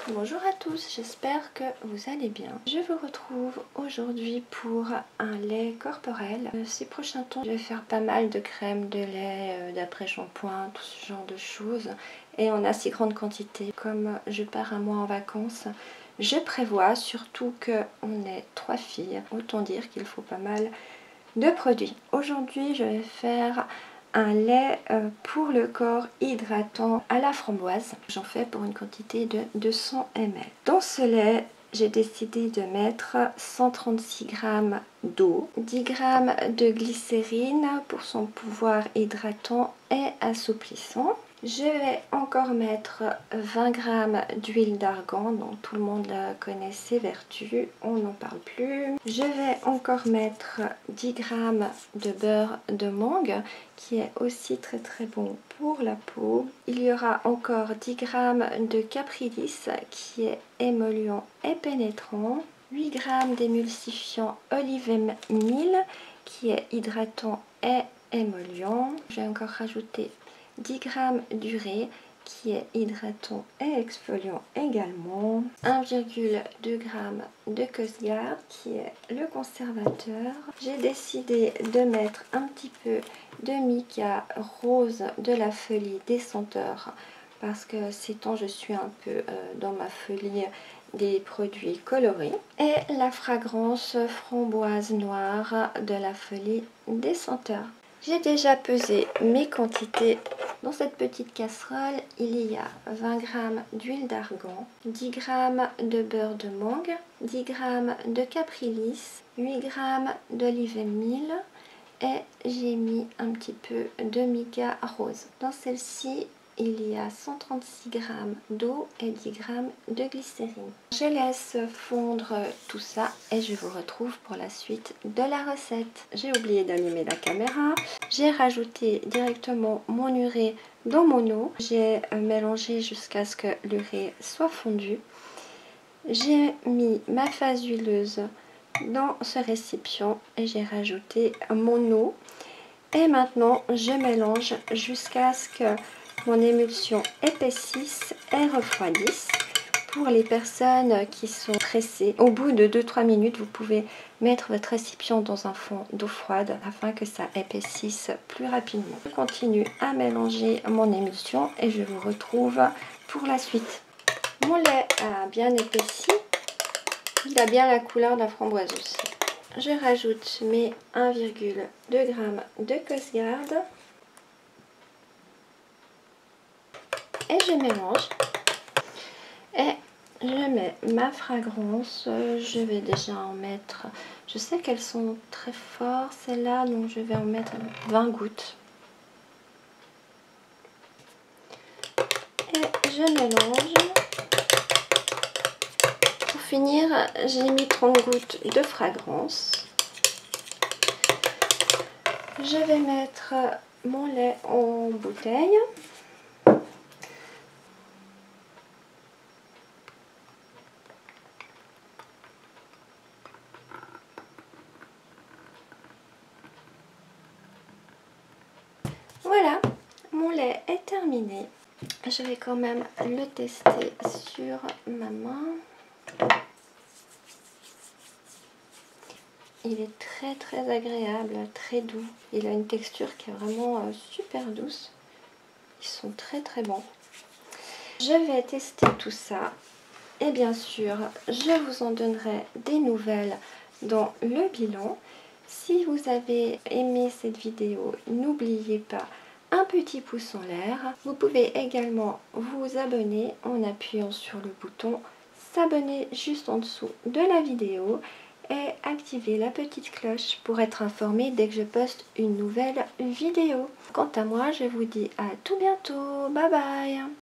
Bonjour à tous, j'espère que vous allez bien. Je vous retrouve aujourd'hui pour un lait corporel. Ces prochains temps, je vais faire pas mal de crèmes, de lait, d'après-shampoing, tout ce genre de choses. Et en assez grande quantité. Comme je pars un mois en vacances, je prévois surtout qu'on est 3 filles. Autant dire qu'il faut pas mal de produits. Aujourd'hui, je vais faire un lait pour le corps hydratant à la framboise. J'en fais pour une quantité de 200 ml. Dans ce lait, j'ai décidé de mettre 136 g d'eau, 10 g de glycérine pour son pouvoir hydratant et assouplissant. Je vais encore mettre 20 g d'huile d'argan, donc tout le monde connaît ses vertus, on n'en parle plus. Je vais encore mettre 10 g de beurre de mangue, qui est aussi très bon pour la peau. Il y aura encore 10 g de caprylis, qui est émollient et pénétrant. 8 g d'émulsifiant olive meal, qui est hydratant et émollient. Je vais encore rajouter 10 g d'urée, qui est hydratant et exfoliant également. 1,2 g de Costgard, qui est le conservateur. J'ai décidé de mettre un petit peu de mica rose de la folie des senteurs, parce que ces temps je suis un peu dans ma folie des produits colorés. Et la fragrance framboise noire de la folie des senteurs. J'ai déjà pesé mes quantités. Dans cette petite casserole, il y a 20 g d'huile d'argan, 10 g de beurre de mangue, 10 g de caprylis, 8 g d'olive meal et j'ai mis un petit peu de mica rose. Dans celle-ci, il y a 136 g d'eau et 10 g de glycérine. Je laisse fondre tout ça et je vous retrouve pour la suite de la recette. J'ai oublié d'allumer la caméra. J'ai rajouté directement mon urée dans mon eau. J'ai mélangé jusqu'à ce que l'urée soit fondue. J'ai mis ma phase huileuse dans ce récipient et j'ai rajouté mon eau. Et maintenant, je mélange jusqu'à ce que mon émulsion épaississe et refroidisse. Pour les personnes qui sont pressées, au bout de 2-3 minutes, vous pouvez mettre votre récipient dans un fond d'eau froide afin que ça épaississe plus rapidement. Je continue à mélanger mon émulsion et je vous retrouve pour la suite. Mon lait a bien épaissi, il a bien la couleur de la framboise aussi. Je rajoute mes 1,2 g de Costgard et je mélange. Et je mets ma fragrance. Je vais déjà en mettre, je sais qu'elles sont très fortes celles-là, donc je vais en mettre 20 gouttes. Et je mélange. Pour finir, j'ai mis 30 gouttes de fragrance. Je vais mettre mon lait en bouteille. Voilà, mon lait est terminé. Je vais quand même le tester sur ma main. Il est très agréable, très doux. Il a une texture qui est vraiment super douce. Ils sont très bons. Je vais tester tout ça. Et bien sûr, je vous en donnerai des nouvelles dans le bilan. Si vous avez aimé cette vidéo, n'oubliez pas un petit pouce en l'air. Vous pouvez également vous abonner en appuyant sur le bouton s'abonner juste en dessous de la vidéo et activer la petite cloche pour être informé dès que je poste une nouvelle vidéo. Quant à moi, je vous dis à tout bientôt. Bye bye.